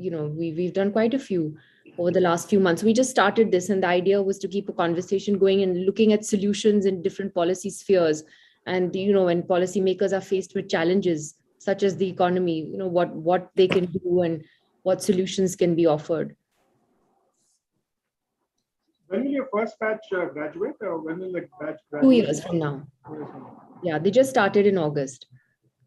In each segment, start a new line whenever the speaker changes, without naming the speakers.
we've done quite a few over the last few months. We just started this, and the idea was to keep a conversation going and looking at solutions in different policy spheres. And when policymakers are faced with challenges such as the economy, what they can do and what solutions can be offered.
When will your first batch graduate, or when will the batch graduate?
2 years from now. Yeah, they just started in August.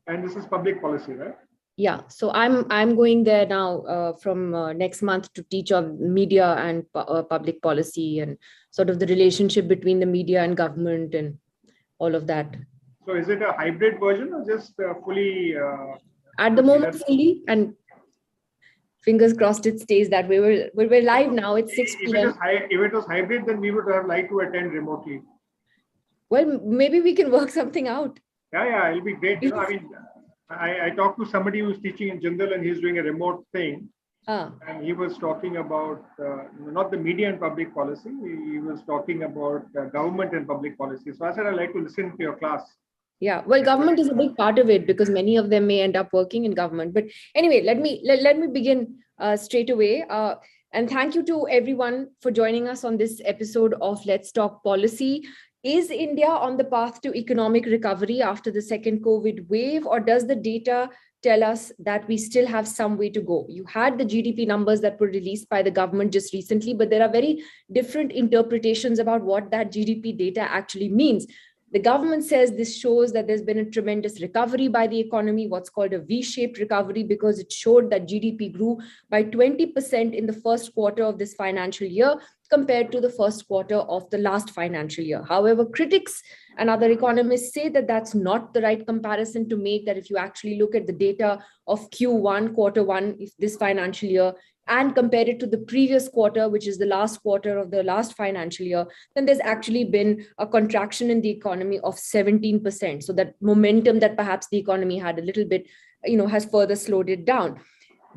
And this is public policy, right?
Yeah, so I'm going there now from next month to teach on media and public policy and sort of the relationship between the media and government and all of that.
So is it a hybrid version or just fully?
At the moment, fully, and fingers crossed it stays that way. We're live now. It's 6 p.m.
If it was hybrid, then we would have liked to attend remotely.
Well, maybe we can work something out.
Yeah, it'll be great. I talked to somebody who's teaching in Jindal and he's doing a remote thing. And he was talking about not the media and public policy. He was talking about government and public policy. So I said, I'd like to listen to your class.
Yeah, well, government is a big part of it because many of them may end up working in government. But anyway, let me begin straight away. And thank you to everyone for joining us on this episode of Let's Talk Policy. Is India on the path to economic recovery after the second COVID wave, or does the data tell us that we still have some way to go? You had the GDP numbers that were released by the government just recently, but there are very different interpretations about what that GDP data actually means. The government says this shows that there's been a tremendous recovery by the economy, what's called a V-shaped recovery, because it showed that GDP grew by 20% in the first quarter of this financial year compared to the first quarter of the last financial year. However, critics and other economists say that that's not the right comparison to make, that if you actually look at the data of Q1, quarter one, if this financial year, and compare it to the previous quarter, which is the last quarter of the last financial year, then there's actually been a contraction in the economy of 17%. So that momentum that perhaps the economy had a little bit, has further slowed it down.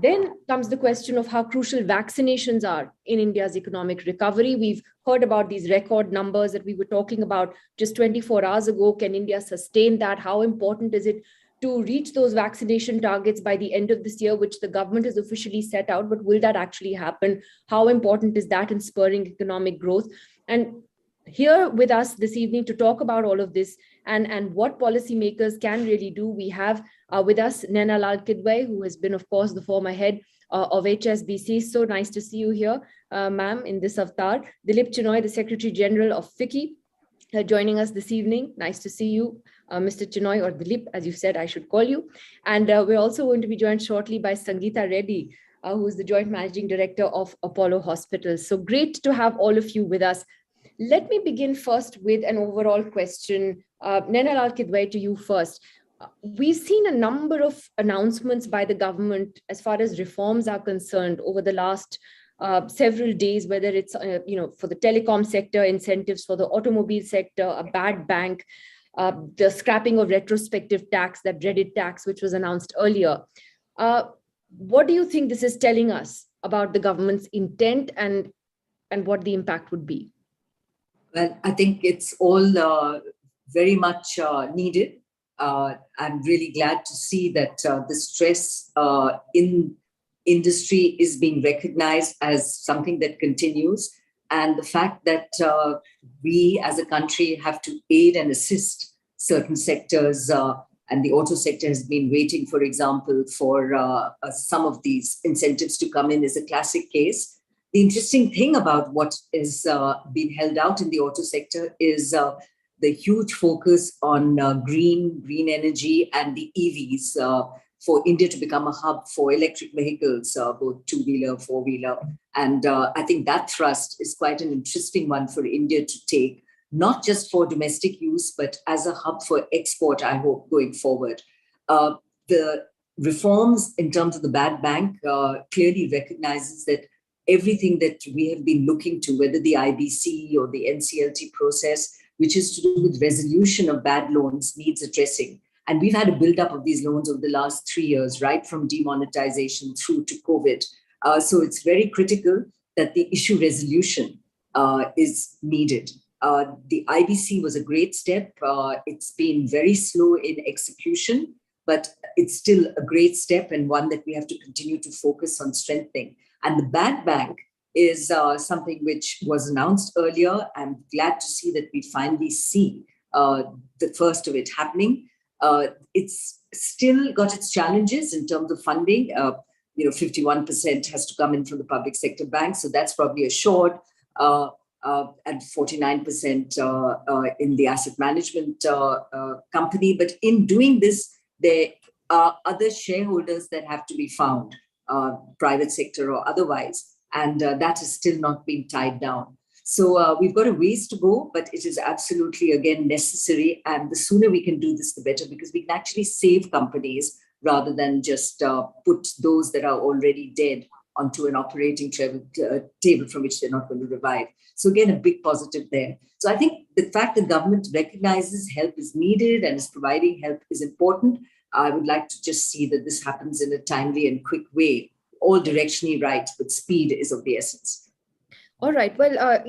Then comes the question of how crucial vaccinations are in India's economic recovery. We've heard about these record numbers that we were talking about just 24 hours ago. Can India sustain that? How important is it to reach those vaccination targets by the end of this year, which the government has officially set out, but will that actually happen? How important is that in spurring economic growth? And here with us this evening to talk about all of this and what policymakers can really do, we have with us Naina Lal Kidwai, who has been, of course, the former head of HSBC. So nice to see you here, ma'am, in this avatar. Dilip Chinoy, the Secretary General of FICCI, joining us this evening. Nice to see you, Mr. Chinoy, or Dilip, as you said, I should call you. And we're also going to be joined shortly by Sangeeta Reddy, who is the Joint Managing Director of Apollo Hospitals. So great to have all of you with us. Let me begin first with an overall question. Naina Lal Kidwai, to you first. We've seen a number of announcements by the government as far as reforms are concerned over the last several days, whether it's for the telecom sector, incentives for the automobile sector, a bad bank, the scrapping of retrospective tax, that dreaded tax, which was announced earlier. What do you think this is telling us about the government's intent and what the impact would be?
Well, I think it's all very much needed. I'm really glad to see that the stress in industry is being recognized as something that continues. And the fact that we as a country have to aid and assist certain sectors, and the auto sector has been waiting, for example, for some of these incentives to come in, is a classic case. The interesting thing about what is being held out in the auto sector is the huge focus on green energy and the EVs, for India to become a hub for electric vehicles, both two-wheeler, four-wheeler. And I think that thrust is quite an interesting one for India to take, not just for domestic use, but as a hub for export, I hope, going forward. The reforms in terms of the bad bank clearly recognizes that everything that we have been looking to, whether the IBC or the NCLT process, which is to do with resolution of bad loans, needs addressing. And we've had a buildup of these loans over the last 3 years, right from demonetization through to COVID. So it's very critical that the issue resolution is needed. The IBC was a great step. It's been very slow in execution. but it's still a great step and one that we have to continue to focus on strengthening. And the bad bank is something which was announced earlier. I'm glad to see that we finally see the first of it happening. It's still got its challenges in terms of funding. 51% has to come in from the public sector banks, so that's probably assured, and 49% in the asset management company. But in doing this, there are other shareholders that have to be found, private sector or otherwise, and that has still not been tied down. So we've got a ways to go, but it is absolutely, again, necessary. And the sooner we can do this, the better, because we can actually save companies rather than just put those that are already dead onto an operating table from which they're not going to revive. So again, a big positive there. So I think the fact that government recognizes help is needed and is providing help is important. I would like to just see that this happens in a timely and quick way, all directionally right, but speed is of the essence.
All right. Well,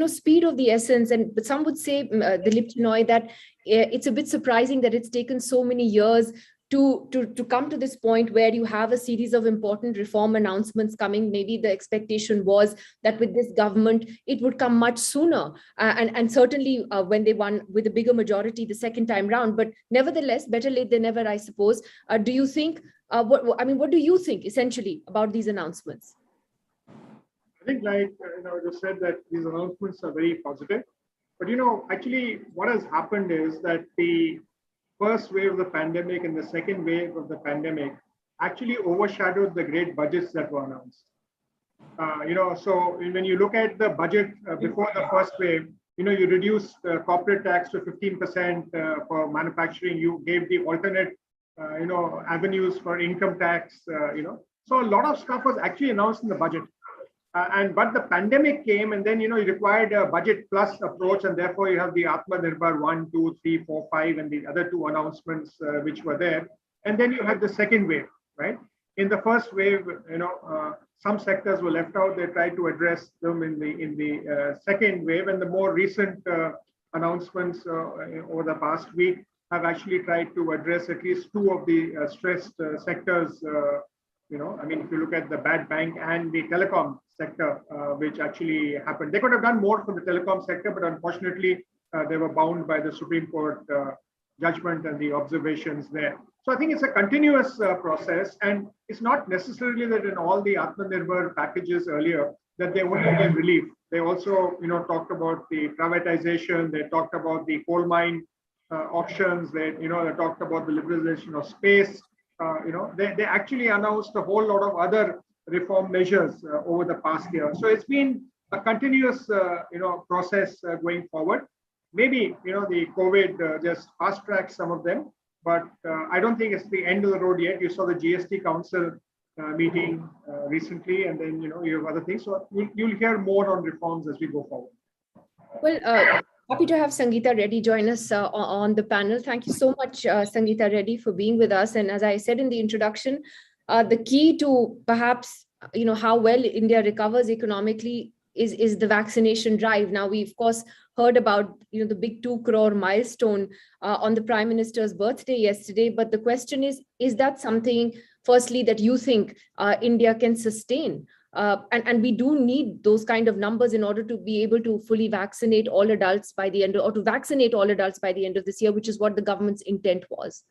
speed of the essence, but some would say, Dilip Chinoy, that it's a bit surprising that it's taken so many years to come to this point where you have a series of important reform announcements coming. Maybe the expectation was that with this government, it would come much sooner. And certainly when they won with a bigger majority the second time round. But nevertheless, better late than never, I suppose. Do you think, what do you think essentially about these announcements?
I think, like you said, that these announcements are very positive. But actually, what has happened is that the first wave of the pandemic and the second wave of the pandemic actually overshadowed the great budgets that were announced. So when you look at the budget before the first wave, you reduced corporate tax to 15% for manufacturing. You gave the alternate, avenues for income tax. So a lot of stuff was actually announced in the budget. But the pandemic came, and then you required a budget plus approach, and therefore you have the Atmanirbhar 1, 2, 3, 4, 5, and the other two announcements which were there. And then you had the second wave, right? In the first wave, some sectors were left out. They tried to address them in the second wave, and the more recent announcements over the past week have actually tried to address at least two of the stressed sectors. If you look at the bad bank and the telecom sector, which actually happened, they could have done more for the telecom sector, but unfortunately, they were bound by the Supreme Court judgment and the observations there. So I think it's a continuous process, and it's not necessarily that in all the Atmanirbhar packages earlier that they only gave relief. They also, talked about the privatization. They talked about the coal mine auctions. They talked about the liberalization of space. They actually announced a whole lot of other reform measures over the past year. So it's been a continuous, process going forward. Maybe, the COVID just fast-tracked some of them, but I don't think it's the end of the road yet. You saw the GST Council meeting recently, and then, you have other things. So you'll hear more on reforms as we go forward.
Well, happy to have Sangeeta Reddy join us on the panel. Thank you so much, Sangeeta Reddy, for being with us. And as I said in the introduction, the key to perhaps, how well India recovers economically is the vaccination drive. Now, we, of course, heard about, the big 2 crore milestone on the Prime Minister's birthday yesterday. But the question is that something, firstly, that you think India can sustain? And we do need those kind of numbers in order to be able to fully vaccinate all adults by the end of, or to vaccinate all adults by the end of this year, which is what the government's intent was.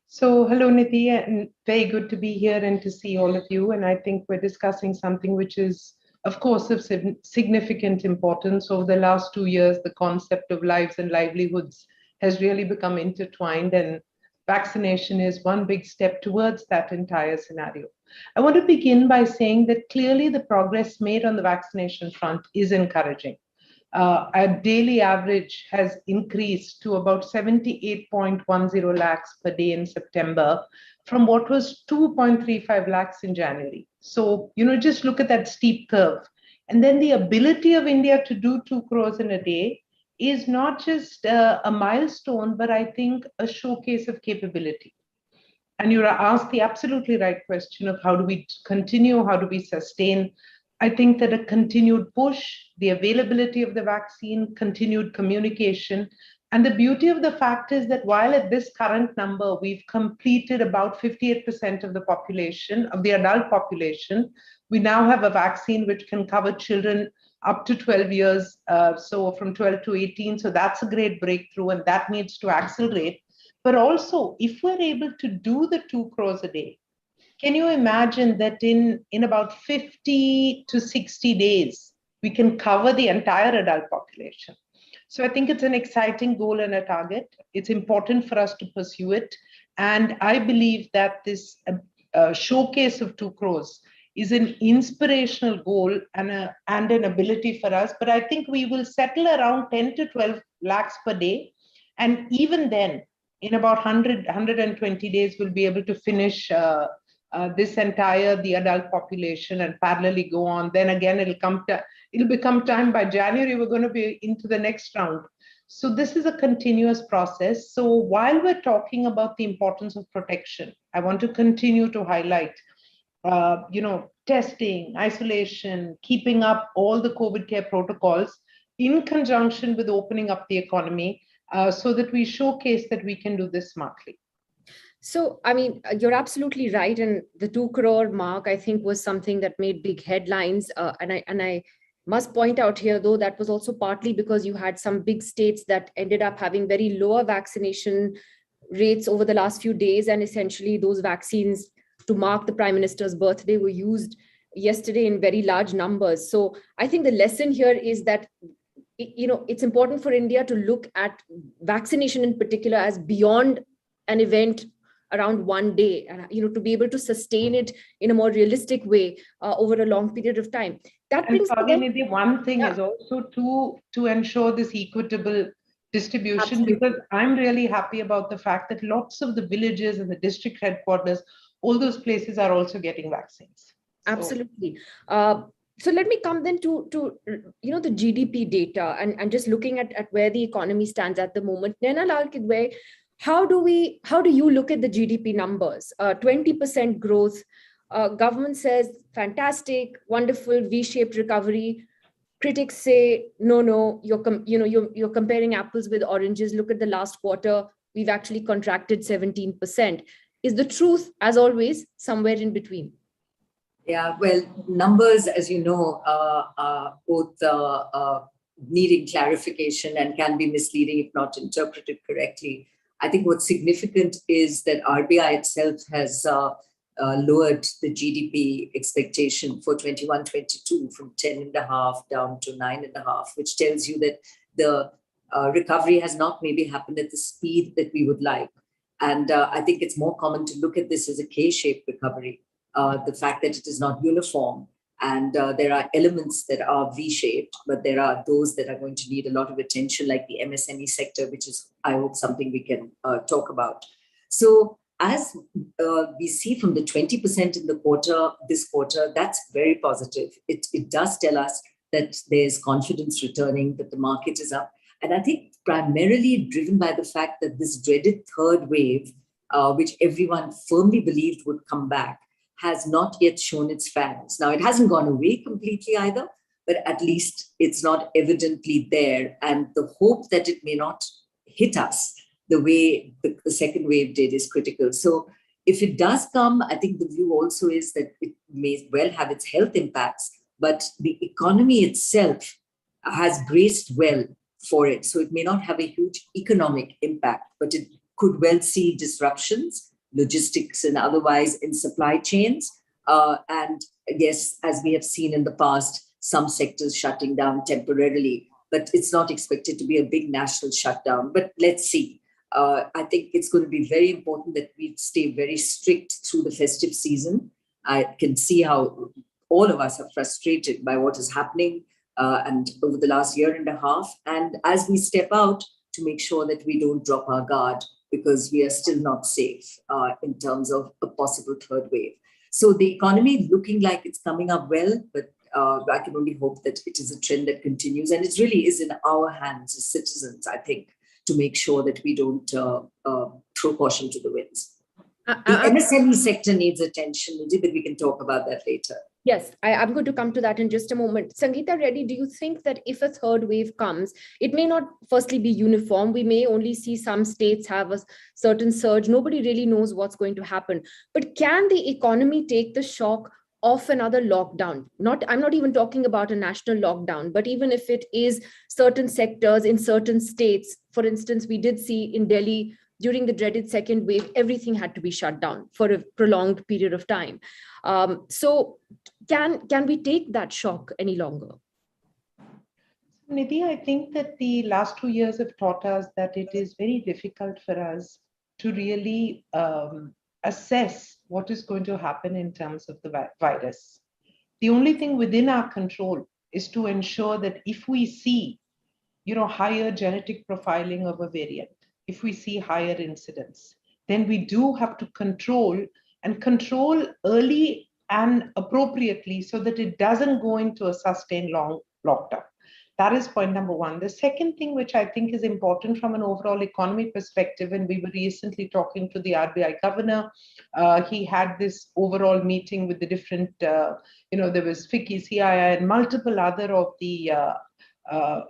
So hello, Nidhi, and very good to be here and to see all of you. And I think we're discussing something which is, of course, of significant importance. Over the last 2 years, the concept of lives and livelihoods has really become intertwined, and vaccination is one big step towards that entire scenario. I want to begin by saying that clearly the progress made on the vaccination front is encouraging. Our daily average has increased to about 78.10 lakhs per day in September from what was 2.35 lakhs in January. So, just look at that steep curve. And then the ability of India to do 2 crores in a day is not just a milestone, but I think a showcase of capability. And you asked the absolutely right question of how do we continue, how do we sustain? I think that a continued push, the availability of the vaccine, continued communication, And the beauty of the fact is that while at this current number, we've completed about 58% of the population, of the adult population, we now have a vaccine which can cover children up to 12 years, so from 12 to 18. So that's a great breakthrough, and that needs to accelerate. But also, if we're able to do the 2 crores a day, can you imagine that in about 50 to 60 days, we can cover the entire adult population? So I think it's an exciting goal and a target. It's important for us to pursue it. And I believe that this showcase of 2 crores is an inspirational goal and an ability for us. But I think we will settle around 10 to 12 lakhs per day. And even then, in about 120 days, we'll be able to finish this entire, the adult population, and parallelly go on. Then again, it'll become time by January, we're going to be into the next round. So this is a continuous process. So while we're talking about the importance of protection, I want to continue to highlight, testing, isolation, keeping up all the COVID care protocols in conjunction with opening up the economy, so that we showcase that we can do this smartly.
So, I mean, you're absolutely right. And the 2 crore mark, I think, was something that made big headlines. And I must point out here, though, that was also partly because you had some big states that ended up having very lower vaccination rates over the last few days. And essentially, those vaccines to mark the Prime Minister's birthday were used yesterday in very large numbers. So I think the lesson here is that, it's important for India to look at vaccination in particular as beyond an event around one day, and to be able to sustain it in a more realistic way over a long period of time. That brings
the one thing is also to ensure this equitable distribution. Absolutely. Because I'm really happy about the fact that lots of the villages and the district headquarters, all those places are also getting vaccines.
Absolutely. So let me come then to the GDP data and just looking at where the economy stands at the moment. Naina Lal Kidwai, how do you look at the GDP numbers? 20% growth. Government says fantastic, wonderful, V-shaped recovery. Critics say no. You're comparing apples with oranges. Look at the last quarter. We've actually contracted 17%. Is the truth, as always, somewhere in between?
Yeah, well, numbers, as you know, are both needing clarification and can be misleading if not interpreted correctly. I think what's significant is that RBI itself has lowered the GDP expectation for 21-22 from 10.5 down to 9.5, which tells you that the recovery has not maybe happened at the speed that we would like. And I think it's more common to look at this as a K-shaped recovery. The fact that it is not uniform, and there are elements that are V-shaped, but there are those that are going to need a lot of attention, like the MSME sector, which is, I hope, something we can talk about. So as we see from the 20% in this quarter, that's very positive. It does tell us that there's confidence returning, that the market is up. And I think primarily driven by the fact that this dreaded third wave, which everyone firmly believed would come back, has not yet shown its fangs. Now, it hasn't gone away completely either, but at least it's not evidently there. And the hope that it may not hit us the way the second wave did is critical. So if it does come, I think the view also is that it may well have its health impacts, but the economy itself has braced well for it. So it may not have a huge economic impact, but it could well see disruptions, logistics and otherwise, in supply chains. And yes, as we have seen in the past, some sectors shutting down temporarily, but it's not expected to be a big national shutdown. But let's see. I think it's going to be very important that we stay very strict through the festive season. I can see how all of us are frustrated by what is happening and over the last year and a half. And as we step out, to make sure that we don't drop our guard, because we are still not safe in terms of a possible third wave. So the economy is looking like it's coming up well, but I can only hope that it is a trend that continues. And it really is in our hands as citizens, I think, to make sure that we don't throw caution to the winds. The MSME sector needs attention, but we can talk about that later.
Yes, I'm going to come to that in just a moment. Sangeeta Reddy, do you think that if a third wave comes, it may not firstly be uniform? We may only see some states have a certain surge. Nobody really knows what's going to happen. But can the economy take the shock of another lockdown? I'm not even talking about a national lockdown, but even if it is certain sectors in certain states, for instance, we did see in Delhi during the dreaded second wave, everything had to be shut down for a prolonged period of time. So can we take that shock any longer?
Nidhi, I think that the last 2 years have taught us that it is very difficult for us to really assess what is going to happen in terms of the virus. The only thing within our control is to ensure that if we see, higher genetic profiling of a variant, if we see higher incidence, then we do have to control early and appropriately so that it doesn't go into a sustained long lockdown. That is point number one. The second thing, which I think is important from an overall economy perspective, and we were recently talking to the RBI governor, he had this overall meeting with the different, there was FICCI, CII, and multiple other of the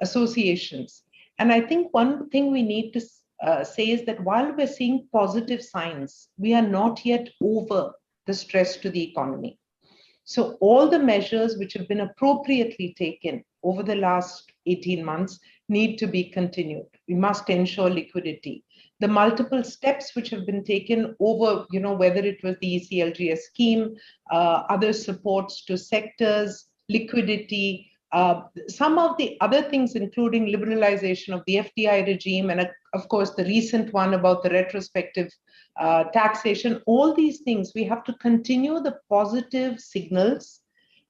associations. And I think one thing we need to say is that while we're seeing positive signs, we are not yet over the stress to the economy. So all the measures which have been appropriately taken over the last 18 months need to be continued. We must ensure liquidity. The multiple steps which have been taken over, whether it was the ECLGS scheme, other supports to sectors, liquidity, some of the other things, including liberalization of the FDI regime, and of course, the recent one about the retrospective taxation, all these things, we have to continue the positive signals,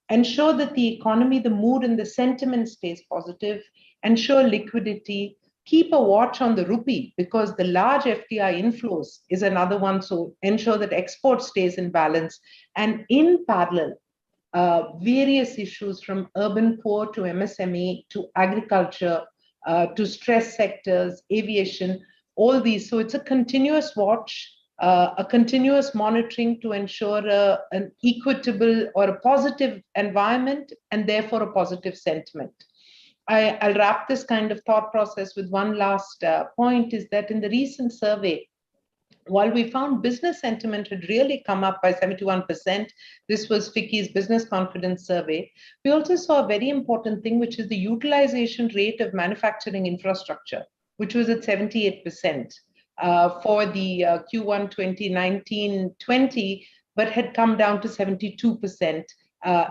ensure that the economy, the mood and the sentiment stays positive, ensure liquidity, keep a watch on the rupee because the large FDI inflows is another one. So ensure that export stays in balance. And in parallel, various issues from urban poor to MSME to agriculture to stress sectors, aviation, all these. So it's a continuous watch, a continuous monitoring to ensure an equitable or a positive environment and therefore a positive sentiment. I'll wrap this kind of thought process with one last point is that in the recent survey, while we found business sentiment had really come up by 71%, this was FICCI's business confidence survey, we also saw a very important thing, which is the utilization rate of manufacturing infrastructure, which was at 78% for the Q1 2019-20, but had come down to 72%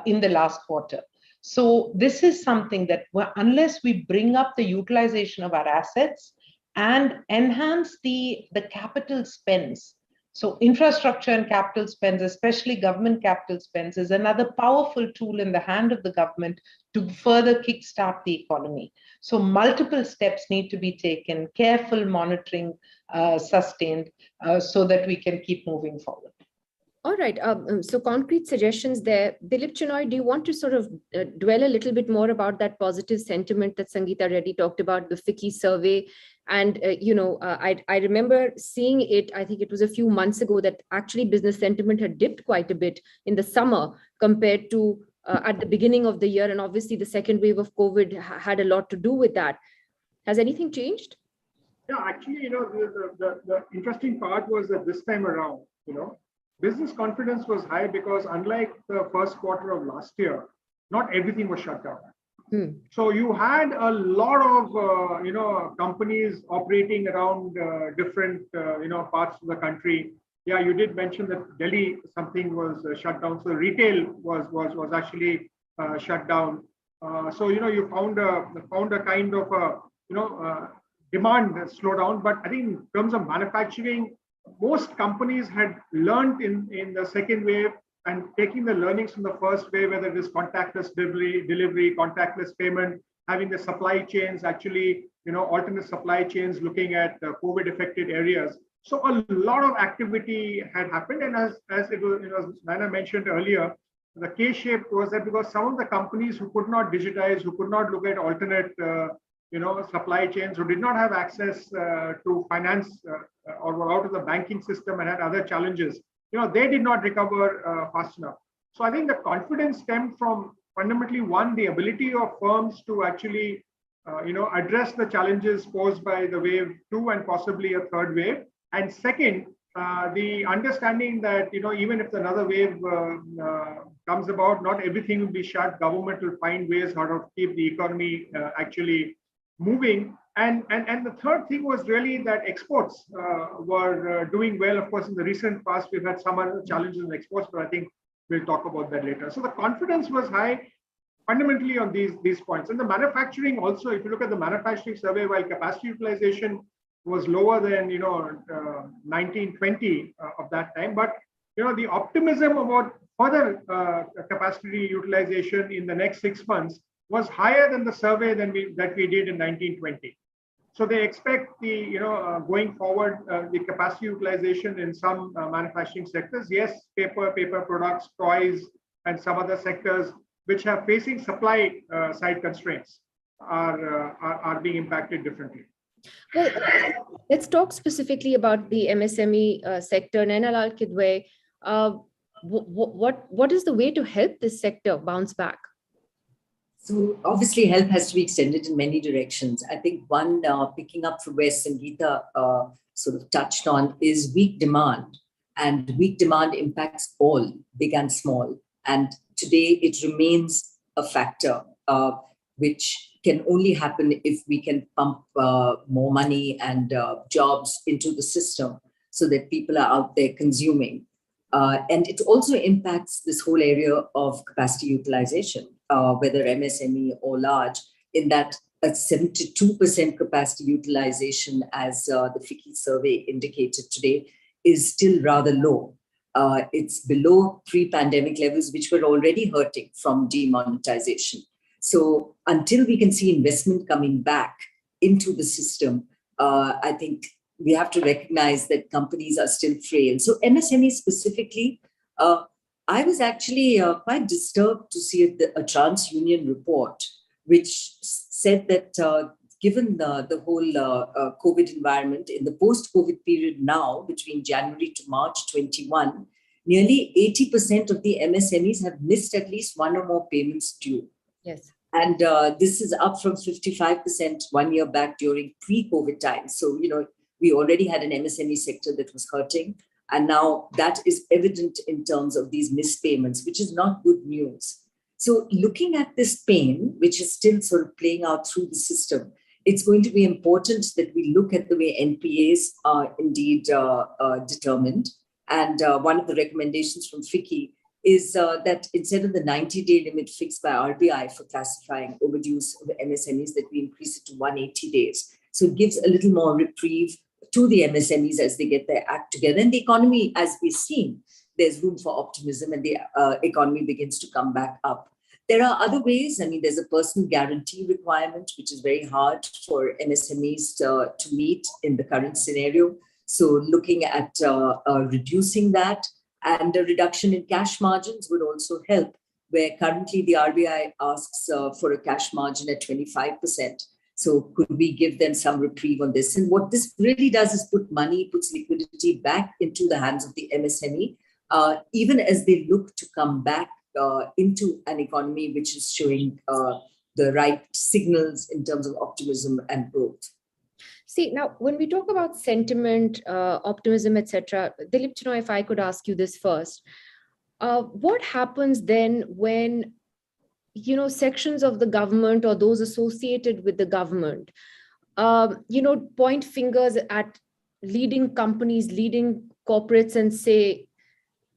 in the last quarter. So this is something that unless we bring up the utilization of our assets, and enhance the capital spends. So infrastructure and capital spends, especially government capital spends, is another powerful tool in the hand of the government to further kickstart the economy. So multiple steps need to be taken, careful monitoring sustained, so that we can keep moving forward.
All right. So concrete suggestions there. Dilip Chinoy, do you want to sort of dwell a little bit more about that positive sentiment that Sangeeta Reddy talked about, the FICCI survey? And, I remember seeing it, I think it was a few months ago, that actually business sentiment had dipped quite a bit in the summer compared to at the beginning of the year. And obviously the second wave of COVID had a lot to do with that. Has anything changed?
Yeah, actually, the interesting part was that this time around, business confidence was high because unlike the first quarter of last year, not everything was shut down. So you had a lot of, companies operating around different, parts of the country. Yeah, you did mention that Delhi, something was shut down. So retail was actually shut down. So, you found a kind of, demand slowdown. But I think in terms of manufacturing, most companies had learned in the second wave and taking the learnings from the first wave, whether it is contactless delivery, contactless payment, having the supply chains actually, alternate supply chains, looking at COVID affected areas. So a lot of activity had happened. And as it was, Nana mentioned earlier, the K-shape was that because some of the companies who could not digitize, who could not look at alternate supply chains, who did not have access to finance or were out of the banking system and had other challenges, they did not recover fast enough. So I think the confidence stemmed from fundamentally one, the ability of firms to actually address the challenges posed by the wave two and possibly a third wave. And second, the understanding that even if another wave comes about, not everything will be shut. Government will find ways how to keep the economy actually moving. And the third thing was really that exports were doing well. Of course, in the recent past, we've had some other challenges in exports, but I think we'll talk about that later. So the confidence was high fundamentally on these points. And the manufacturing also, if you look at the manufacturing survey, while capacity utilization was lower than 1920 of that time, but the optimism about further capacity utilization in the next 6 months was higher than the survey that we did in 1920. So they expect the going forward the capacity utilization in some manufacturing sectors. Yes, paper products, toys, and some other sectors which are facing supply side constraints are being impacted differently.
Well, let's talk specifically about the MSME sector. Nainalal Kidwai, what is the way to help this sector bounce back?
So obviously help has to be extended in many directions. I think one, picking up from where Sangeeta sort of touched on, is weak demand. And weak demand impacts all, big and small. And today it remains a factor, which can only happen if we can pump more money and jobs into the system so that people are out there consuming. And it also impacts this whole area of capacity utilization, whether MSME or large, in that a 72% capacity utilization, as the FICCI survey indicated today, is still rather low. It's below pre-pandemic levels, which were already hurting from demonetization. So until we can see investment coming back into the system, I think we have to recognize that companies are still frail. So MSME specifically, I was actually quite disturbed to see a TransUnion report, which said that given the whole COVID environment in the post-COVID period now, between January to March 21, nearly 80% of the MSMEs have missed at least one or more payments due.
Yes.
And this is up from 55% 1 year back during pre-COVID times. So, we already had an MSME sector that was hurting. And now that is evident in terms of these missed payments, which is not good news. So looking at this pain, which is still sort of playing out through the system, it's going to be important that we look at the way NPAs are indeed determined. And one of the recommendations from FICCI is that instead of the 90-day limit fixed by RBI for classifying overdues of MSMEs, that we increase it to 180 days. So it gives a little more reprieve to the MSMEs as they get their act together. And the economy, as we've seen, there's room for optimism and the economy begins to come back up. There are other ways. I mean, there's a personal guarantee requirement, which is very hard for MSMEs to meet in the current scenario. So looking at reducing that, and a reduction in cash margins would also help, where currently the RBI asks for a cash margin at 25%. So could we give them some reprieve on this? And what this really does is puts liquidity back into the hands of the MSME, even as they look to come back into an economy which is showing the right signals in terms of optimism and growth.
See, now, when we talk about sentiment, optimism, etc., Dilip, if I could ask you this first, what happens then when, sections of the government or those associated with the government, point fingers at leading companies, leading corporates and say,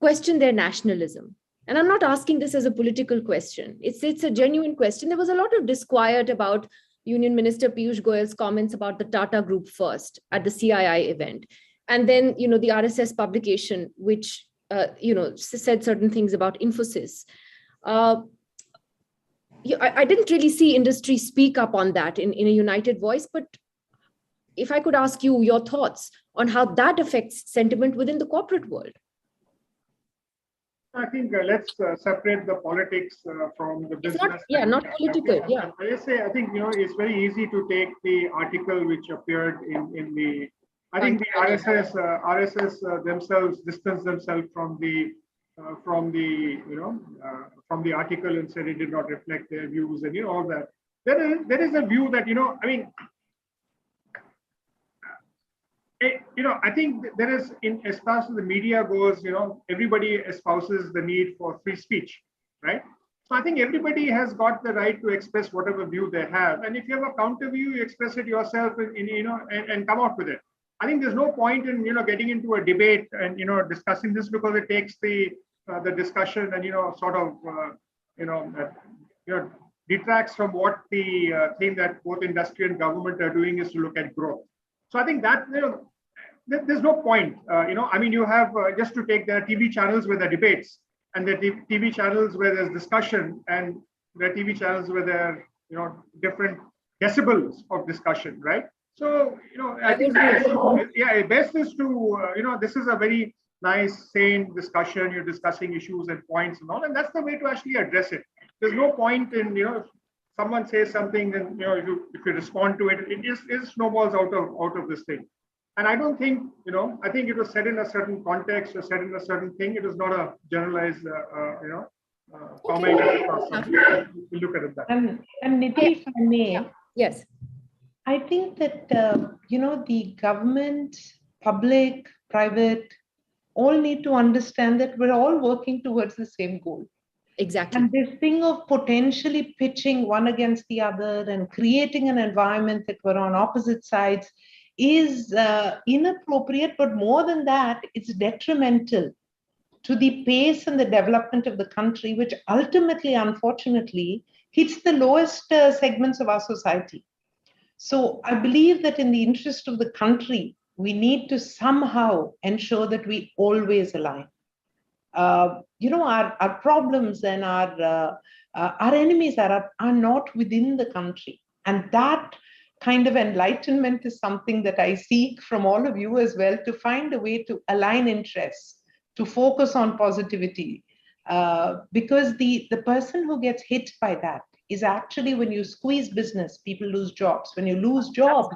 question their nationalism? And I'm not asking this as a political question. It's a genuine question. There was a lot of disquiet about Union Minister Piyush Goyal's comments about the Tata Group first at the CII event. And then, the RSS publication, which, said certain things about Infosys. I didn't really see industry speak up on that in a united voice, but if I could ask you your thoughts on how that affects sentiment within the corporate world.
I think let's separate the politics from the business.
Not political. Yeah.
I say, I think, it's very easy to take the article which appeared in the, I think the RSS themselves distance themselves from the from the from the article and said it did not reflect their views and all that. There is a view that I mean, I think there is, as far as the media goes, everybody espouses the need for free speech, right? So I think everybody has got the right to express whatever view they have, and if you have a counter view, you express it yourself, and come out with it. I think there's no point in getting into a debate and discussing this, because it takes the discussion and sort of detracts from what the thing that both industry and government are doing is to look at growth. So I think that there's no point. I mean, you have just to take the TV channels where there are debates, and the TV channels where there's discussion, and the TV channels where there are different decibels of discussion, right? So I think best is to this is a very nice, sane discussion. You're discussing issues and points and all, and that's the way to actually address it. There's no point in if someone says something, then if you respond to it, it snowballs out of this thing. And I don't think I think it was said in a certain context or said in a certain thing. It is not a generalized comment. We'll look at it that.
And Nidhi, if I may,
yes,
I think that the government, public, private, all need to understand that we're all working towards the same goal.
Exactly.
And this thing of potentially pitching one against the other and creating an environment that we're on opposite sides is inappropriate, but more than that, it's detrimental to the pace and the development of the country, which ultimately, unfortunately, hits the lowest segments of our society. So I believe that in the interest of the country, we need to somehow ensure that we always align. Our problems and our enemies are not within the country. And that kind of enlightenment is something that I seek from all of you as well, to find a way to align interests, to focus on positivity, because the person who gets hit by that is actually, when you squeeze business, people lose jobs. When you lose jobs,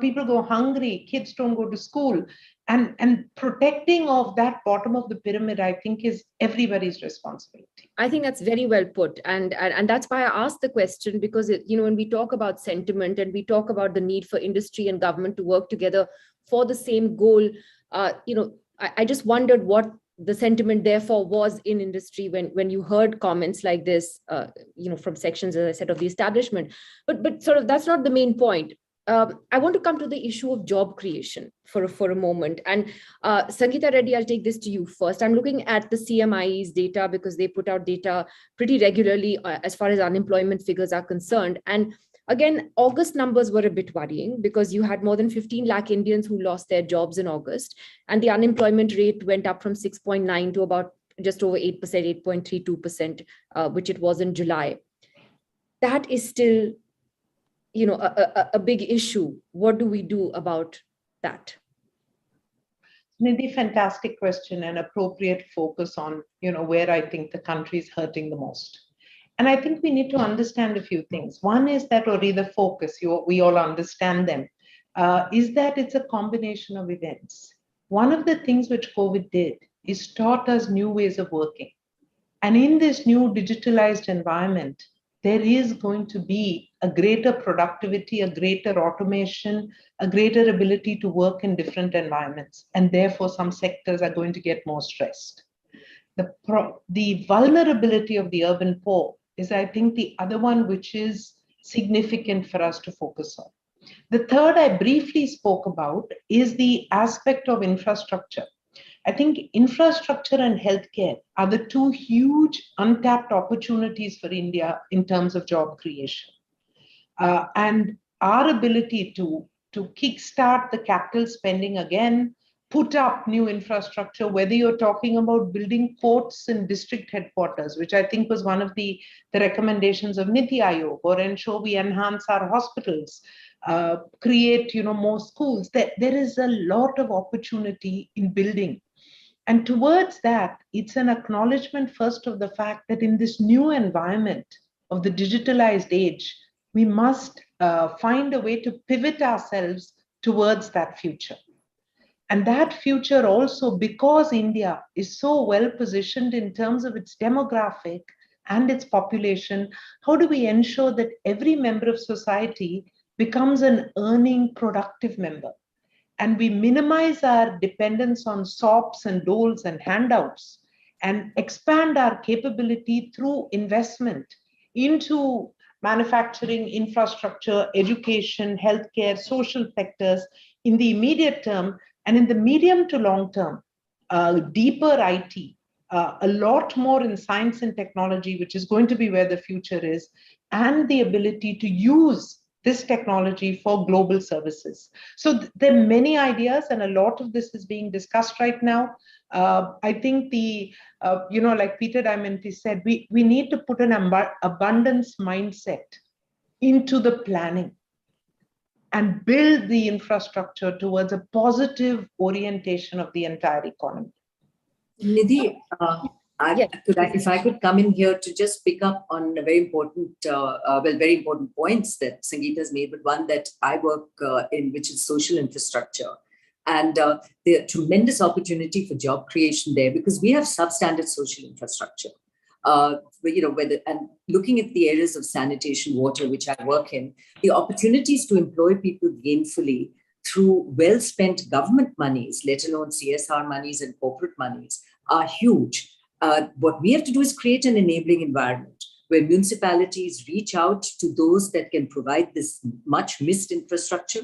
people go hungry, kids don't go to school. And protecting of that bottom of the pyramid, I think, is everybody's responsibility.
I think that's very well put. And that's why I asked the question, because, when we talk about sentiment and we talk about the need for industry and government to work together for the same goal, I just wondered what the sentiment therefore was in industry when you heard comments like this, from sections, as I said, of the establishment. But sort of that's not the main point. I want to come to the issue of job creation for a moment. And Sangeeta Reddy, I'll take this to you first. I'm looking at the CMIE's data, because they put out data pretty regularly as far as unemployment figures are concerned. And again, August numbers were a bit worrying, because you had more than 15 lakh Indians who lost their jobs in August. And the unemployment rate went up from 6.9 to about just over 8%, 8.32%, which it was in July. That is still a big issue. What do we do about that?
Nidhi, fantastic question, and appropriate focus on, where I think the country is hurting the most. And I think we need to understand a few things. One is that, or either focus, we all understand them, is that it's a combination of events. One of the things which COVID did is taught us new ways of working. And in this new digitalized environment, there is going to be a greater productivity, a greater automation, a greater ability to work in different environments. And therefore, some sectors are going to get more stressed. The vulnerability of the urban poor is, I think, the other one which is significant for us to focus on. The third I briefly spoke about is the aspect of infrastructure. I think infrastructure and healthcare are the two huge untapped opportunities for India in terms of job creation. And our ability to kickstart the capital spending again, put up new infrastructure, whether you're talking about building ports in district headquarters, which I think was one of the recommendations of Niti Aayog, or ensure we enhance our hospitals, create more schools. There is a lot of opportunity in building. And towards that, it's an acknowledgement first of the fact that in this new environment of the digitalized age, we must find a way to pivot ourselves towards that future. And that future also, because India is so well positioned in terms of its demographic and its population, how do we ensure that every member of society becomes an earning, productive member? And we minimize our dependence on SOPs and doles and handouts and expand our capability through investment into manufacturing, infrastructure, education, healthcare, social sectors in the immediate term, and in the medium to long term, deeper IT, a lot more in science and technology, which is going to be where the future is, and the ability to use this technology for global services. So there are many ideas, and a lot of this is being discussed right now. I think like Peter Diamante said, we need to put an abundance mindset into the planning and build the infrastructure towards a positive orientation of the entire economy.
Nidhi,
Yes.
if I could come in here to just pick up on a very important, very important points that Sangeeta has made, but one that I work in, which is social infrastructure. And there are tremendous opportunity for job creation there because we have substandard social infrastructure. And looking at the areas of sanitation, water, which I work in, the opportunities to employ people gainfully through well-spent government monies, let alone CSR monies and corporate monies, are huge. What we have to do is create an enabling environment where municipalities reach out to those that can provide this much missed infrastructure,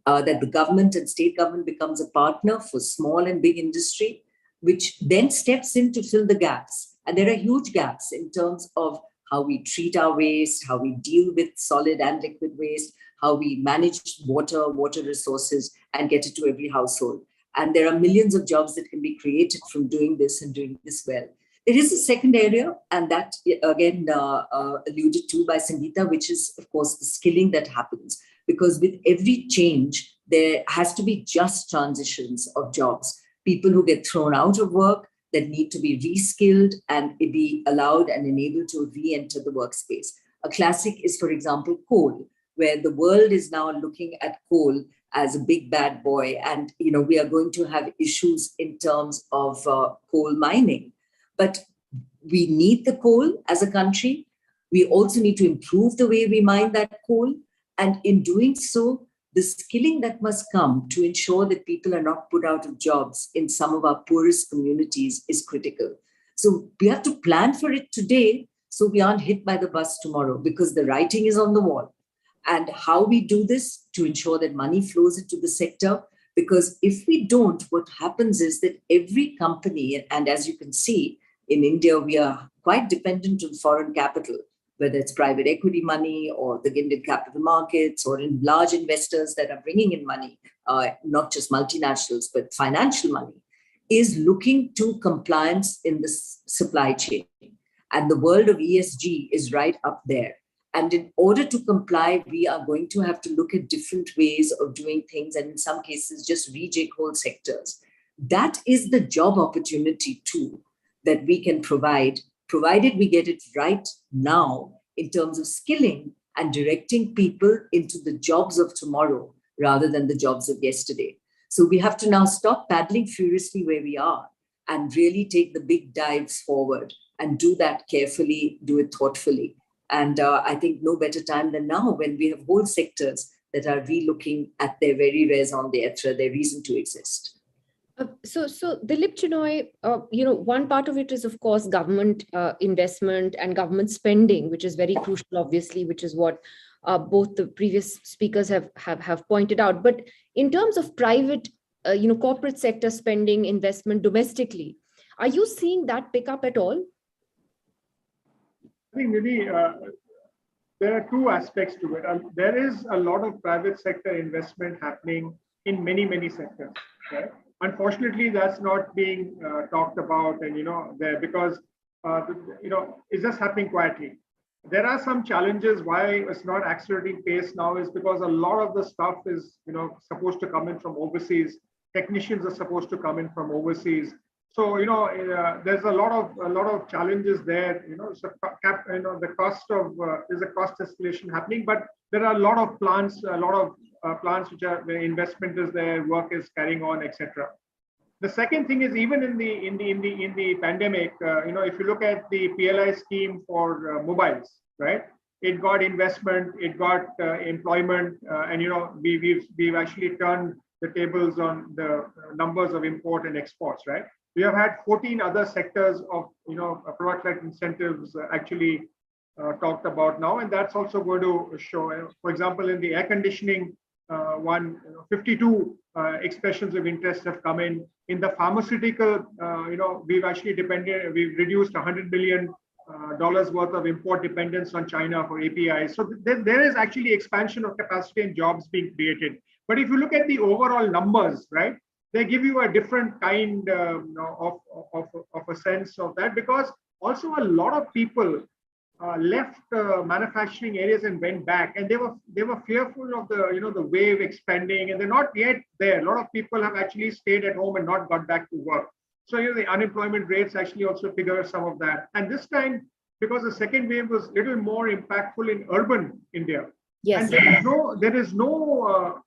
that the government and state government becomes a partner for small and big industry, which then steps in to fill the gaps. And there are huge gaps in terms of how we treat our waste, how we deal with solid and liquid waste, how we manage water resources and get it to every household. And there are millions of jobs that can be created from doing this and doing this well. There is a second area, and that again alluded to by Sangeeta, which is, of course, the skilling that happens. Because with every change, there has to be just transitions of jobs. People who get thrown out of work that need to be reskilled and be allowed and enabled to re-enter the workspace. A classic is, for example, coal, where the world is now looking at coal as a big bad boy. And, we are going to have issues in terms of coal mining. But we need the coal as a country. We also need to improve the way we mine that coal. And in doing so, the skilling that must come to ensure that people are not put out of jobs in some of our poorest communities is critical. So we have to plan for it today so we aren't hit by the bus tomorrow, because the writing is on the wall. And how we do this to ensure that money flows into the sector, because if we don't, what happens is that every company, and as you can see, in India, we are quite dependent on foreign capital, whether it's private equity money or the Indian capital markets or in large investors that are bringing in money, not just multinationals, but financial money, is looking to compliance in the supply chain. And the world of ESG is right up there. And in order to comply, we are going to have to look at different ways of doing things, and in some cases, just rejig whole sectors. That is the job opportunity too that we can provide, provided we get it right now in terms of skilling and directing people into the jobs of tomorrow rather than the jobs of yesterday. So we have to now stop paddling furiously where we are and really take the big dives forward and do that carefully, do it thoughtfully. And I think no better time than now, when we have whole sectors that are relooking at their very raison d'etre, their reason to exist.
So Dilip Chinoy, one part of it is, of course, government investment and government spending, which is very crucial, obviously, which is what both the previous speakers have pointed out. But in terms of private, corporate sector spending, investment domestically, are you seeing that pick up at all?
I think maybe there are two aspects to it. There is a lot of private sector investment happening in many, many sectors, right? Unfortunately, that's not being talked about, and because it's just happening quietly. There are some challenges why it's not accelerating pace now, is because a lot of the stuff is supposed to come in from overseas. Technicians are supposed to come in from overseas. So there's a lot of challenges there. So the cost of there's a cost escalation happening, but there are a lot of plants, a lot of plants which are where investment is there, work is carrying on, etc. The second thing is even in the pandemic, if you look at the PLI scheme for mobiles, right? It got investment, it got employment, and we've actually turned the tables on the numbers of import and exports, right? We have had 14 other sectors of product-led incentives actually talked about now, and that's also going to show. For example, in the air conditioning 52 expressions of interest have come in. In the pharmaceutical, we've reduced $100 billion worth of import dependence on China for APIs. So there is actually expansion of capacity and jobs being created. But if you look at the overall numbers, right, they give you a different kind of a sense of that, because also a lot of people left manufacturing areas and went back, and they were fearful of the wave expanding, and they're not yet there. A lot of people have actually stayed at home and not got back to work. So the unemployment rates actually also figure some of that. And this time, because the second wave was a little more impactful in urban India,
yes,
and there is no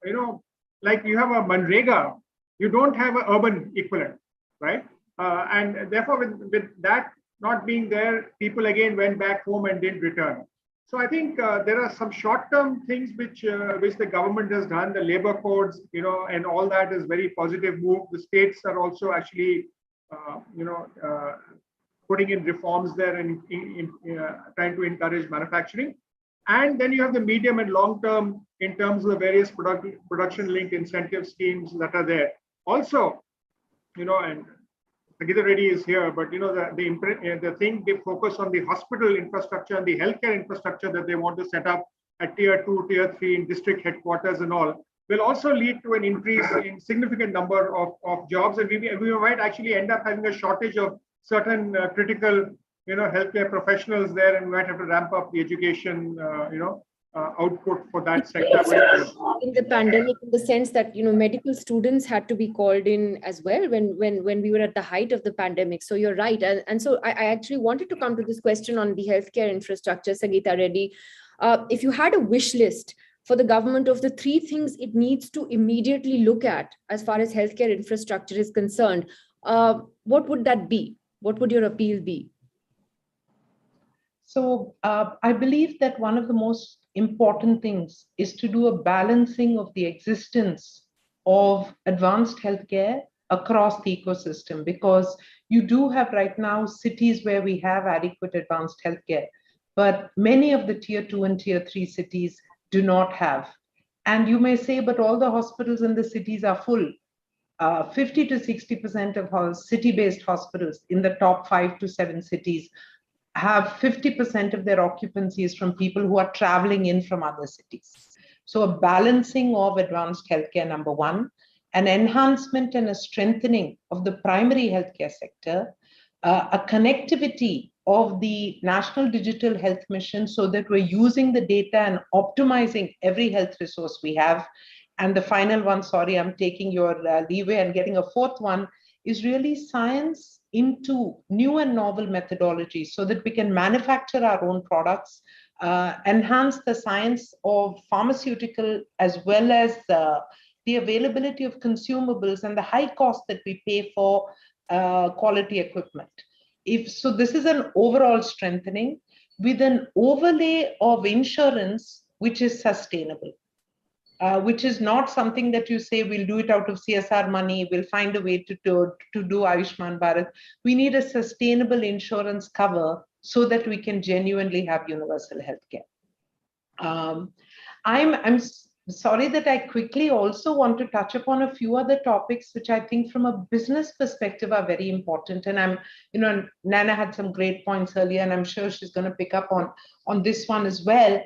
like you have a Manrega, you don't have an urban equivalent, right? And therefore, with that not being there, people again went back home and didn't return. So I think there are some short-term things which the government has done. The labor codes, and all that is very positive move. The states are also actually, putting in reforms there and trying to encourage manufacturing. And then you have the medium and long term in terms of the various production-linked incentive schemes that are there. Also, and Sagita Reddy is here, but the thing they focus on the hospital infrastructure and the healthcare infrastructure that they want to set up at tier 2, tier 3 in district headquarters and all will also lead to an increase in significant number of jobs, and we might actually end up having a shortage of certain critical healthcare professionals there, and we might have to ramp up the education output for that sector.
In the pandemic, in the sense that medical students had to be called in as well when we were at the height of the pandemic. So you're right, and so I actually wanted to come to this question on the healthcare infrastructure, Sagita Reddy. If you had a wish list for the government of the 3 things it needs to immediately look at as far as healthcare infrastructure is concerned, what would that be? What would your appeal be?
So I believe that one of the most important things is to do a balancing of the existence of advanced healthcare across the ecosystem, because you do have right now cities where we have adequate advanced healthcare, but many of the tier 2 and tier 3 cities do not have. And you may say, but all the hospitals in the cities are full. 50 to 60% of city-based hospitals in the top 5 to 7 cities have 50% of their occupancies from people who are traveling in from other cities. So a balancing of advanced healthcare, number one, an enhancement and a strengthening of the primary healthcare sector, a connectivity of the National Digital Health Mission so that we're using the data and optimizing every health resource we have. And the final one, sorry, I'm taking your leeway and getting a 4th one, is really science into new and novel methodologies so that we can manufacture our own products, enhance the science of pharmaceutical as well as the availability of consumables and the high cost that we pay for quality equipment. So this is an overall strengthening with an overlay of insurance which is sustainable. Which is not something that you say we'll do it out of CSR money, we'll find a way to do Ayushman Bharat. We need a sustainable insurance cover so that we can genuinely have universal healthcare. I'm sorry that I quickly also want to touch upon a few other topics which I think from a business perspective are very important. And Nana had some great points earlier, and I'm sure she's going to pick up on this one as well,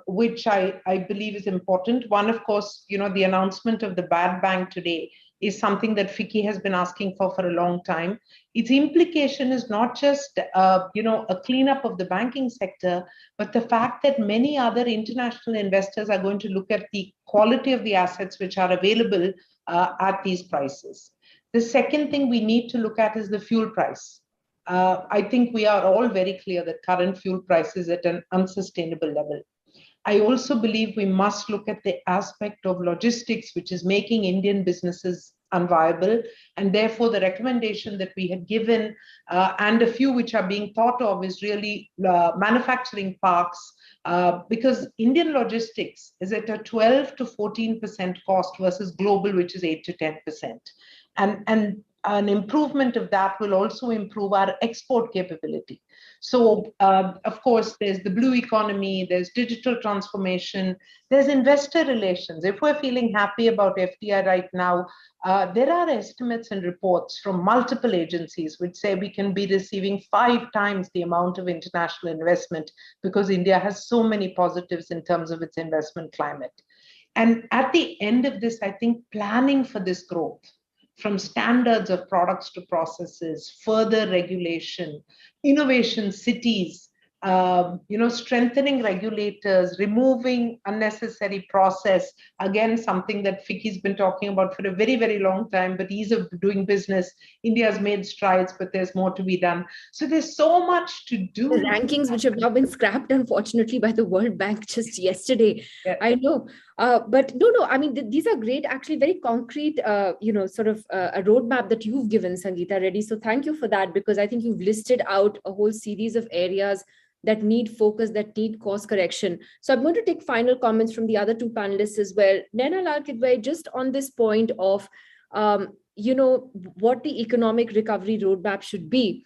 which I believe is important. One, of course, the announcement of the bad bank today is something that FICCI has been asking for a long time. Its implication is not just a cleanup of the banking sector, but the fact that many other international investors are going to look at the quality of the assets which are available at these prices. The second thing we need to look at is the fuel price. I think we are all very clear that current fuel price is at an unsustainable level. I also believe we must look at the aspect of logistics, which is making Indian businesses unviable. And therefore, the recommendation that we had given, and a few which are being thought of, is really manufacturing parks, because Indian logistics is at a 12 to 14% cost versus global, which is 8 to 10%. And an improvement of that will also improve our export capability. So, of course, there's the blue economy, there's digital transformation, there's investor relations. If we're feeling happy about FDI right now, there are estimates and reports from multiple agencies which say we can be receiving 5 times the amount of international investment because India has so many positives in terms of its investment climate. And at the end of this, I think planning for this growth, from standards of products to processes, further regulation, innovation cities, strengthening regulators, removing unnecessary process. Again, something that Ficky's been talking about for a very, very long time, but ease of doing business. India's made strides, but there's more to be done. So there's so much to do.
The rankings, which have now been scrapped, unfortunately, by the World Bank just yesterday. Yeah. I know. But no, I mean, these are great, actually very concrete, sort of a roadmap that you've given, Sangeeta Reddy. So thank you for that, because I think you've listed out a whole series of areas that need focus, that need course correction. So I'm going to take final comments from the other two panelists as well. Naina Lal Kidwai, just on this point of, what the economic recovery roadmap should be.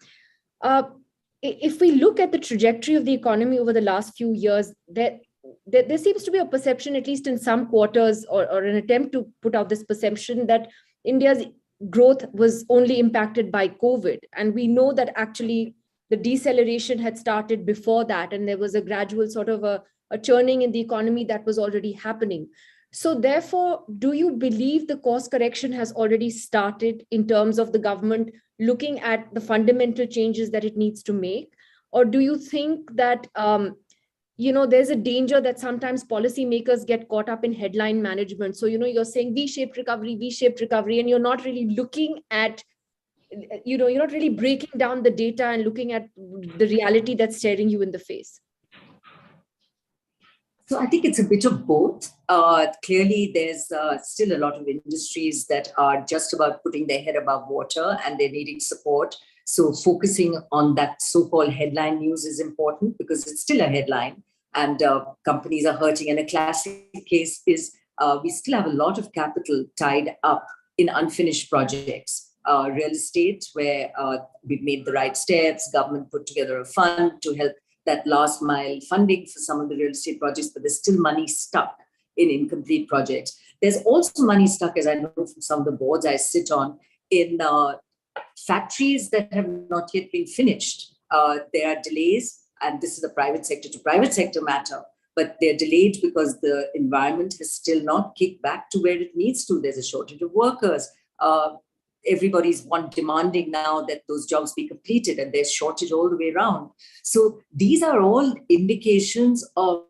If we look at the trajectory of the economy over the last few years, there seems to be a perception, at least in some quarters, or an attempt to put out this perception that India's growth was only impacted by COVID. And we know that actually the deceleration had started before that, and there was a gradual sort of a churning in the economy that was already happening. So therefore, do you believe the course correction has already started in terms of the government looking at the fundamental changes that it needs to make? Or do you think that, there's a danger that sometimes policymakers get caught up in headline management? So, you're saying V-shaped recovery, and you're not really looking at, you're not really breaking down the data and looking at the reality that's staring you in the face.
So I think it's a bit of both. Clearly, there's still a lot of industries that are just about putting their head above water and they're needing support. So focusing on that so-called headline news is important because it's still a headline and companies are hurting. And a classic case is we still have a lot of capital tied up in unfinished projects. Real estate, where we've made the right steps, government put together a fund to help that last mile funding for some of the real estate projects, but there's still money stuck in incomplete projects. There's also money stuck, as I know from some of the boards I sit on, in factories that have not yet been finished. There are delays, and this is a private sector to private sector matter, but they're delayed because the environment has still not kicked back to where it needs to. There's a shortage of workers. Everybody's demanding now that those jobs be completed, and there's shortage all the way around. So these are all indications of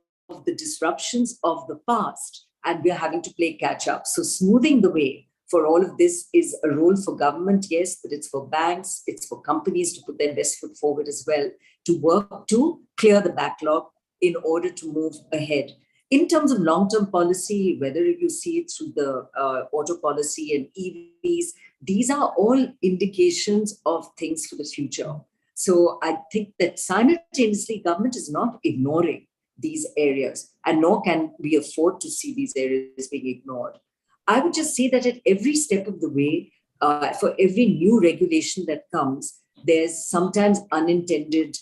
the disruptions of the past, and we're having to play catch up. So smoothing the way for all of this is a role for government, yes, but it's for banks, it's for companies to put their best foot forward as well, to work to clear the backlog in order to move ahead. In terms of long-term policy, whether you see it through the auto policy and EVs, these are all indications of things for the future. So I think that simultaneously, government is not ignoring these areas, and nor can we afford to see these areas being ignored. I would just say that at every step of the way, for every new regulation that comes, there's sometimes unintended,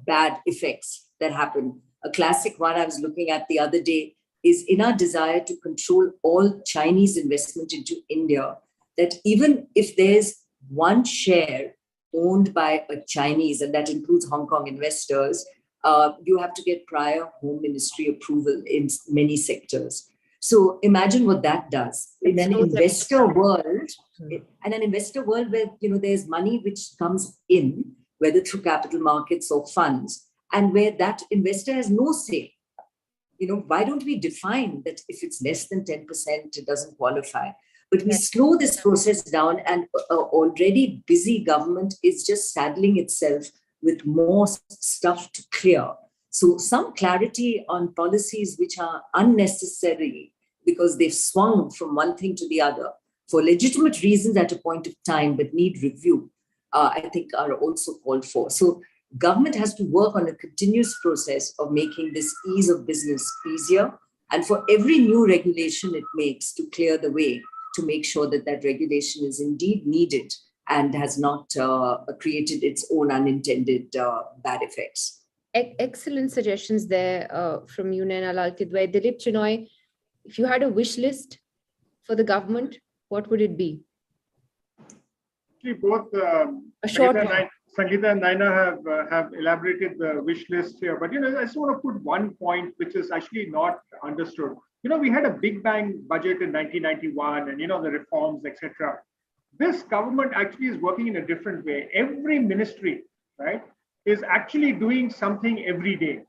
bad effects that happen. A classic one I was looking at the other day is in our desire to control all Chinese investment into India, that even if there's one share owned by a Chinese, and that includes Hong Kong investors, you have to get prior Home Ministry approval in many sectors. So imagine what that does in an investor world, where there's money which comes in, whether through capital markets or funds, and where that investor has no say. Why don't we define that if it's less than 10%, it doesn't qualify? But we slow this process down, and already busy government is just saddling itself with more stuff to clear. So some clarity on policies which are unnecessary because they've swung from one thing to the other for legitimate reasons at a point of time, but need review, I think are also called for. So government has to work on a continuous process of making this ease of business easier. And for every new regulation it makes to clear the way, to make sure that that regulation is indeed needed and has not created its own unintended bad effects.
Excellent suggestions there from you, Naina Lalkidwai. Dilip Chinoy, if you had a wish list for the government, what would it be?
Actually, both
a short one.
Sangeeta and Naina have elaborated the wish list here. But, I just want to put one point which is actually not understood. We had a big bang budget in 1991 and, the reforms, etc. This government actually is working in a different way. Every ministry, right, is actually doing something every day.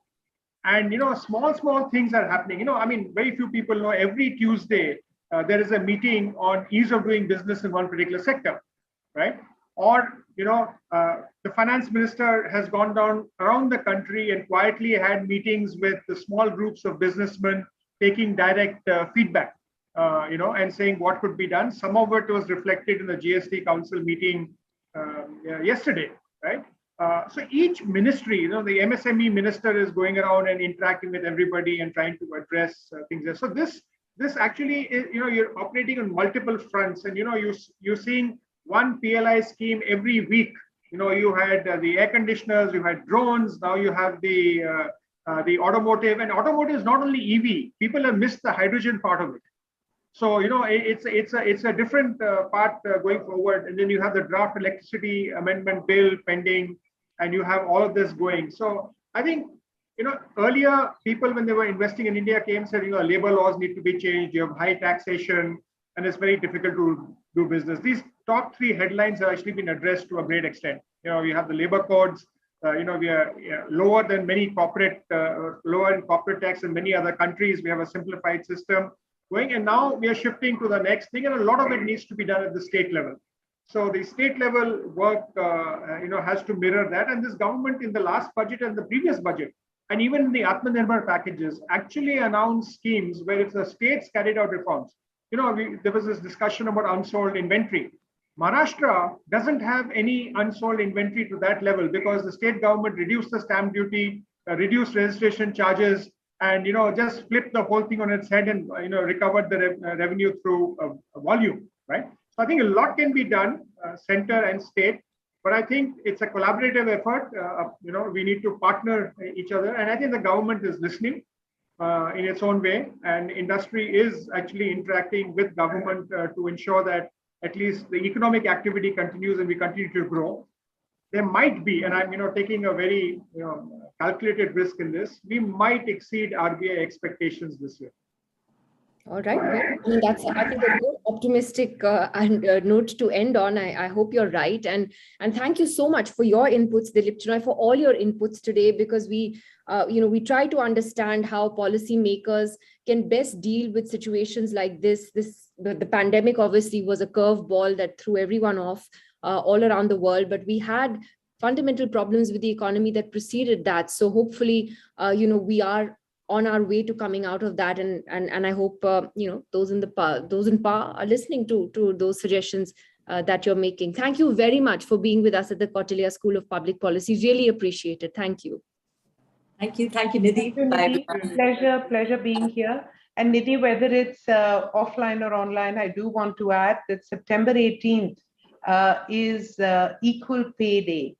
And, small things are happening. Very few people know every Tuesday there is a meeting on ease of doing business in one particular sector, right? Or, the finance minister has gone down around the country and quietly had meetings with the small groups of businessmen taking direct feedback, and saying what could be done. Some of it was reflected in the GST Council meeting yesterday, right? So each ministry, the MSME minister is going around and interacting with everybody and trying to address things. So this actually is, you're operating on multiple fronts, and you're seeing one PLI scheme every week. You had the air conditioners, you had drones, now you have the automotive, and automotive is not only EV. People have missed the hydrogen part of it. So it's a different part going forward, and then you have the draft electricity amendment bill pending, and you have all of this going. So I think earlier people, when they were investing in India, came and said labor laws need to be changed. You have high taxation, and it's very difficult to do business. These top three headlines have actually been addressed to a great extent. We have the labor codes. We are lower than many corporate, lower in corporate tax in many other countries. We have a simplified system going, and now we are shifting to the next thing, and a lot of it needs to be done at the state level. So the state level work, has to mirror that. And this government in the last budget and the previous budget, and even in the Atmanirbhar packages, actually announced schemes where if the states carried out reforms, there was this discussion about unsold inventory. Maharashtra doesn't have any unsold inventory to that level because the state government reduced the stamp duty, reduced registration charges, and just flipped the whole thing on its head and recovered the revenue through volume, right? So I think a lot can be done, center and state, but I think it's a collaborative effort. We need to partner each other, and I think the government is listening in its own way, and industry is actually interacting with government to ensure that at least the economic activity continues and we continue to grow. There might be, and I'm taking a very calculated risk in this, we might exceed RBI expectations this year.
All right. That's, I think, a good optimistic note to end on. I hope you're right. And thank you so much for your inputs, Dilip Chinoy, for all your inputs today, because we try to understand how policymakers can best deal with situations like this. The pandemic obviously was a curveball that threw everyone off all around the world, but we had fundamental problems with the economy that preceded that. So hopefully, we are on our way to coming out of that, and I hope those in power are listening to those suggestions that you're making. Thank you very much for being with us at the Kautilya School of Public Policy. Really appreciate it. Thank you.
Thank you, Nidhi.
Thank you, Nidhi. Pleasure being here. And Nidhi, whether it's offline or online, I do want to add that September 18th is Equal Pay Day,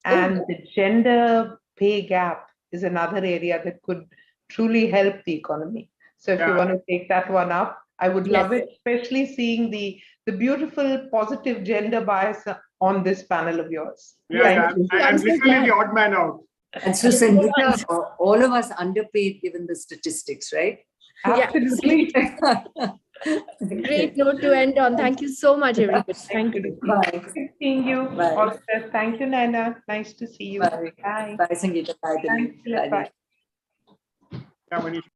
and the gender pay gap is another area that could truly help the economy. So if you want to take that one up, I would love it, especially seeing the beautiful positive gender bias on this panel of yours.
Yeah, I'm literally the odd man out.
And so Sangeeta, all of us underpaid given the statistics, right?
Absolutely.
Great note to end on. Thank you so much, everybody. Thank you.
Bye. Seeing you.
Bye.
All the best. Thank you, Naina. Nice to see you.
Bye.
Bye.
Bye, Sangeeta. Bye, Dilip.
Bye.
Yeah, Manish.